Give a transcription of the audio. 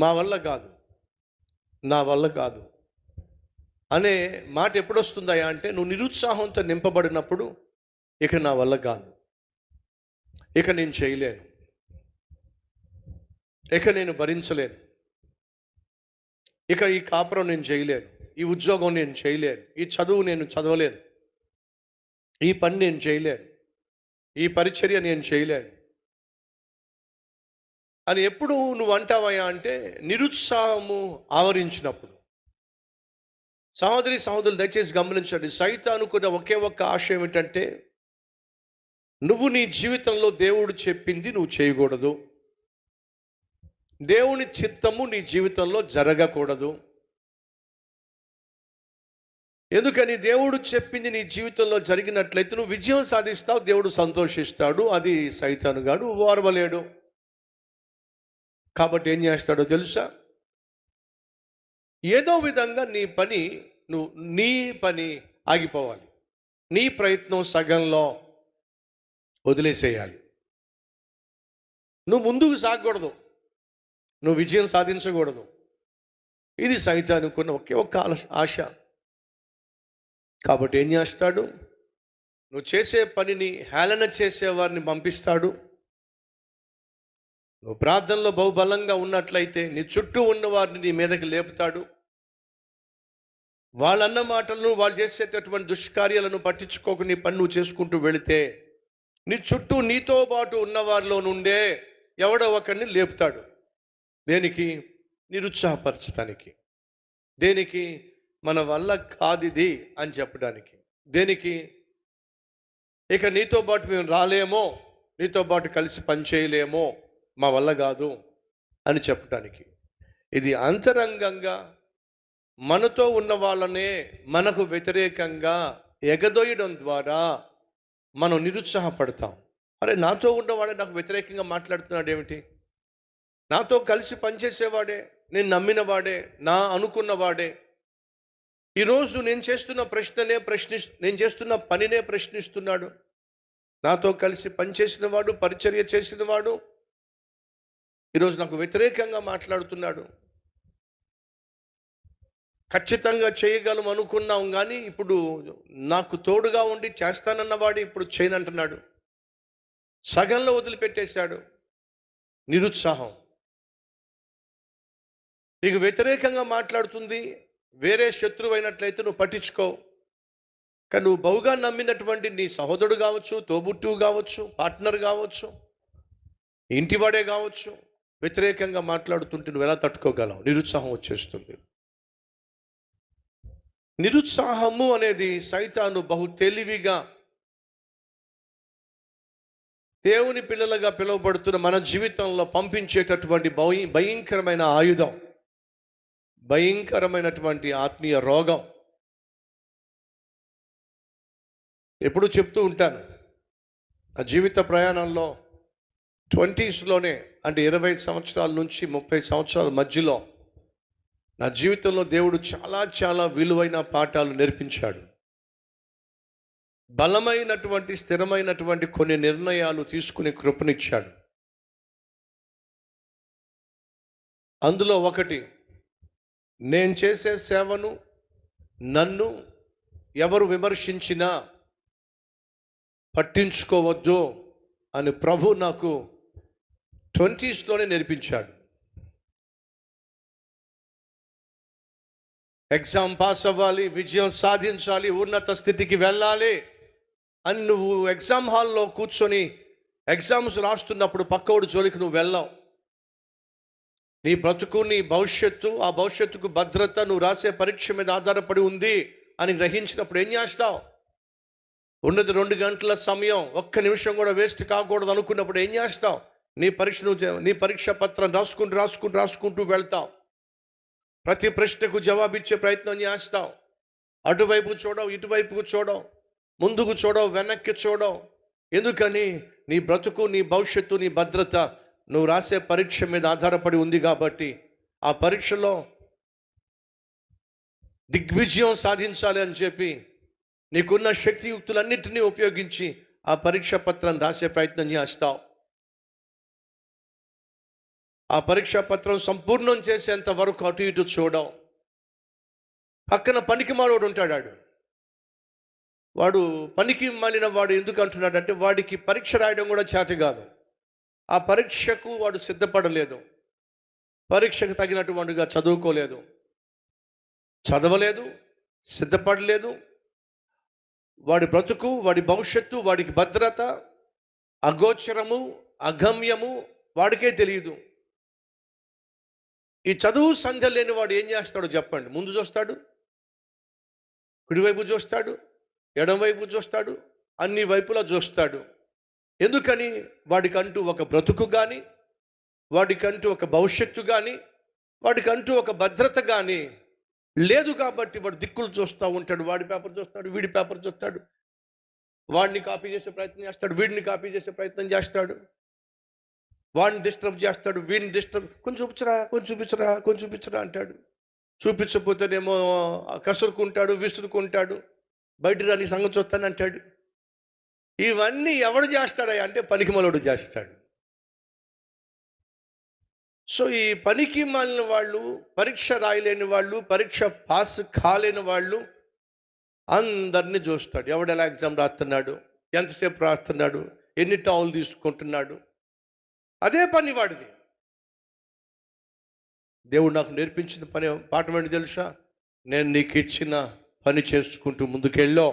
మా వల్ల కాదు, నా వల్ల కాదు అనే మాట ఎప్పుడొస్తుందయ్యా అంటే, నువ్వు నిరుత్సాహంతో నింపబడినప్పుడు ఇక నా వల్ల కాదు, ఇక నేను చేయలేను, ఇక నేను భరించలేను, ఇక ఈ కాపురం నేను చేయలేను, ఈ ఉద్యోగం నేను చేయలేను, ఈ చదువు నేను చదవలేను, ఈ పని నేను చేయలేను, ఈ పరిచర్య నేను చేయలేను అని ఎప్పుడు నువ్వు అంటావయ్యా అంటే, నిరుత్సాహము ఆవరించినప్పుడు. సహోదరులు దయచేసి గమనించండి, సైతానుకున్న ఒకే ఒక్క ఆశ ఏమిటంటే, నువ్వు నీ జీవితంలో దేవుడు చెప్పింది నువ్వు చేయకూడదు, దేవుని చిత్తము నీ జీవితంలో జరగకూడదు. ఎందుకని? దేవుడు చెప్పింది నీ జీవితంలో జరిగినట్లయితే నువ్వు విజయం సాధిస్తావు, దేవుడు సంతోషిస్తాడు. అది సైతానుగాడు ఓర్వలేడు. కాబట్టి ఏం చేస్తాడో తెలుసా? ఏదో విధంగా నీ పని ఆగిపోవాలి, నీ ప్రయత్నం సగంలో వదిలేసేయాలి. నువ్వు ముందుకు సాగకూడదు, నువ్వు విజయం సాధించకూడదు. ఇది సైతానుకున్న ఒకే ఒక్క ఆశ. కాబట్టి ఏం చేస్తాడు? నువ్వు చేసే పనిని హేళన చేసేవారిని పంపిస్తాడు. నువ్వు ప్రార్థనలో బహుబలంగా ఉన్నట్లయితే నీ చుట్టూ ఉన్న వారిని నీ మీదకి లేపుతాడు. వాళ్ళన్న మాటలను, వాళ్ళు చేసేటటువంటి దుష్కార్యాలను పట్టించుకోక నీ పని నువ్వు చేసుకుంటూ వెళితే, నీ చుట్టూ నీతో పాటు ఉన్నవారిలో నుండే ఎవడో ఒకరిని లేపుతాడు. దేనికి? నిరుత్సాహపరచడానికి. దేనికి? మన వల్ల కాదిది అని చెప్పడానికి. దేనికి? ఇక నీతో పాటు మేము రాలేమో, నీతో పాటు కలిసి పని చేయలేమో, మా వల్ల కాదు అని చెప్పడానికి. ఇది అంతరంగంగా మనతో ఉన్న వాళ్ళనే మనకు వ్యతిరేకంగా ఎగదొయ్యడం ద్వారా మనం నిరుత్సాహపడతాం. అరే, నాతో ఉన్నవాడే నాకు వ్యతిరేకంగా మాట్లాడుతున్నాడు ఏమిటి? నాతో కలిసి పనిచేసేవాడే, నేను నమ్మినవాడే, నా అనుకున్నవాడే ఈరోజు నేను చేస్తున్న పనినే ప్రశ్నిస్తున్నాడు. నాతో కలిసి పనిచేసిన వాడు, పరిచర్య చేసిన వాడు ఈరోజు నాకు వ్యతిరేకంగా మాట్లాడుతున్నాడు. ఖచ్చితంగా చేయగలం అనుకున్నాం, కానీ ఇప్పుడు నాకు తోడుగా ఉండి చేస్తానన్నవాడు ఇప్పుడు చేయనంటున్నాడు. సగంలో వదిలిపెట్టేశాడు. నిరుత్సాహం. నీకు వ్యతిరేకంగా మాట్లాడుతుంది వేరే శత్రువు అయినట్లయితే నువ్వు పట్టించుకో. కానీ నువ్వు బహుగా నమ్మినటువంటి నీ సహోదరుడు కావచ్చు, తోబుట్టువు కావచ్చు, పార్ట్నర్ కావచ్చు, ఇంటివాడే కావచ్చు, వ్యతిరేకంగా మాట్లాడుతుంటే నువ్వు ఎలా తట్టుకోగలవు? నిరుత్సాహం వచ్చేస్తుంది. నిరుత్సాహము అనేది సైతాను బహు తెలివిగా దేవుని పిల్లలుగా పిలువబడుతున్న మన జీవితంలో పంపించేటటువంటి భయంకరమైన ఆయుధం, భయంకరమైనటువంటి ఆత్మీయ రోగం. ఎప్పుడు చెప్తూ ఉంటాను, ఆ జీవిత ప్రయాణంలో 20స్లోనే, అంటే 20 సంవత్సరాల నుంచి 30 సంవత్సరాల మధ్యలో నా జీవితంలో దేవుడు చాలా చాలా విలువైన పాఠాలు నేర్పించాడు. బలమైనటువంటి, స్థిరమైనటువంటి కొన్ని నిర్ణయాలు తీసుకునే కృపనిచ్చాడు. అందులో ఒకటి, నేను చేసే సేవను, నన్ను ఎవరు విమర్శించినా పట్టించుకోవద్దు అని ప్రభు నాకు 20స్లోనే నేర్పించాడు. ఎగ్జామ్ పాస్ అవ్వాలి, విజయం సాధించాలి, ఉన్నత స్థితికి వెళ్ళాలి అని నువ్వు ఎగ్జామ్ హాల్లో కూర్చొని ఎగ్జామ్స్ రాస్తున్నప్పుడు పక్కోడు జోలికి నువ్వు వెళ్ళావు. నీ బ్రతుకు, నీ భవిష్యత్తు, ఆ భవిష్యత్తుకు భద్రత నువ్వు రాసే పరీక్ష మీద ఆధారపడి ఉంది అని గ్రహించినప్పుడు ఏం చేస్తావు? ఉన్నది 2 గంటల సమయం, ఒక్క నిమిషం కూడా వేస్ట్ కాకూడదు అనుకున్నప్పుడు ఏం చేస్తావు? నీ పరీక్ష పత్రం రాసుకుంటూ వెళ్తావు. ప్రతి ప్రశ్నకు జవాబిచ్చే ప్రయత్నం చేస్తావు. అటువైపు చూడవు, ఇటువైపుకు చూడవు, ముందుకు చూడవు, వెనక్కి చూడవు. ఎందుకని? నీ బ్రతుకు, నీ భవిష్యత్తు, నీ భద్రత నువ్వు రాసే పరీక్ష మీద ఆధారపడి ఉంది కాబట్టి ఆ పరీక్షలో దిగ్విజయం సాధించాలి అని చెప్పి నీకున్న శక్తియుక్తులన్నింటినీ ఉపయోగించి ఆ పరీక్ష పత్రం రాసే ప్రయత్నం చేస్తావు. ఆ పరీక్షా పత్రం సంపూర్ణం చేసేంత వరకు అటు ఇటు చూడవు. పక్కన పనికి మాలోడు ఉంటాడు. వాడు పనికి మాలిన వాడు ఎందుకు అంటున్నాడంటే వాడికి పరీక్ష రాయడం కూడా చేత కాదు. ఆ పరీక్షకు వాడు సిద్ధపడలేదు. పరీక్షకు తగినటువంటిగా చదువుకోలేదు, చదవలేదు, సిద్ధపడలేదు. వాడి బ్రతుకు, వాడి భవిష్యత్తు, వాడికి భద్రత అగోచరము, అగమ్యము వాడికే తెలియదు. ఈ చదువు సంధ్య లేని వాడు ఏం చేస్తాడో చెప్పండి? ముందు చూస్తాడు, కుడివైపు చూస్తాడు, ఎడమవైపు చూస్తాడు, అన్ని వైపులా చూస్తాడు. ఎందుకని? వాడికంటూ ఒక బ్రతుకు కానీ, వాడికంటూ ఒక భవిష్యత్తు కానీ, వాడికంటూ ఒక భద్రత కానీ లేదు. కాబట్టి వాడు దిక్కులు చూస్తూ ఉంటాడు. వాడి పేపర్ చూస్తాడు, వీడి పేపర్ చూస్తాడు, వాడిని కాపీ చేసే ప్రయత్నం చేస్తాడు, వీడిని కాపీ చేసే ప్రయత్నం చేస్తాడు, వాడిని డిస్టర్బ్ చేస్తాడు, వీడిని డిస్టర్బ్, కొంచెం చూపించరా అంటాడు. చూపించకపోతేనేమో కసురుకుంటాడు, విసురుకుంటాడు, బయట రాని సంగతి చూస్తానంటాడు. ఇవన్నీ ఎవడు చేస్తాడా అంటే పనికిమాలోడు చేస్తాడు. సో ఈ పనికి మాలిన వాళ్ళు, పరీక్ష రాయలేని వాళ్ళు, పరీక్ష పాస్ కాలేని వాళ్ళు అందరినీ చూస్తాడు. ఎవడు ఎలా ఎగ్జామ్ రాస్తున్నాడు, ఎంతసేపు రాస్తున్నాడు, ఎన్ని టౌన్లు తీసుకుంటున్నాడు, అదే పని వాడిది. దేవుడు నాకు నేర్పించిన పాఠం ఏంటి తెలుసా? నేను నీకు ఇచ్చిన పని చేసుకుంటూ ముందుకెళ్ళో.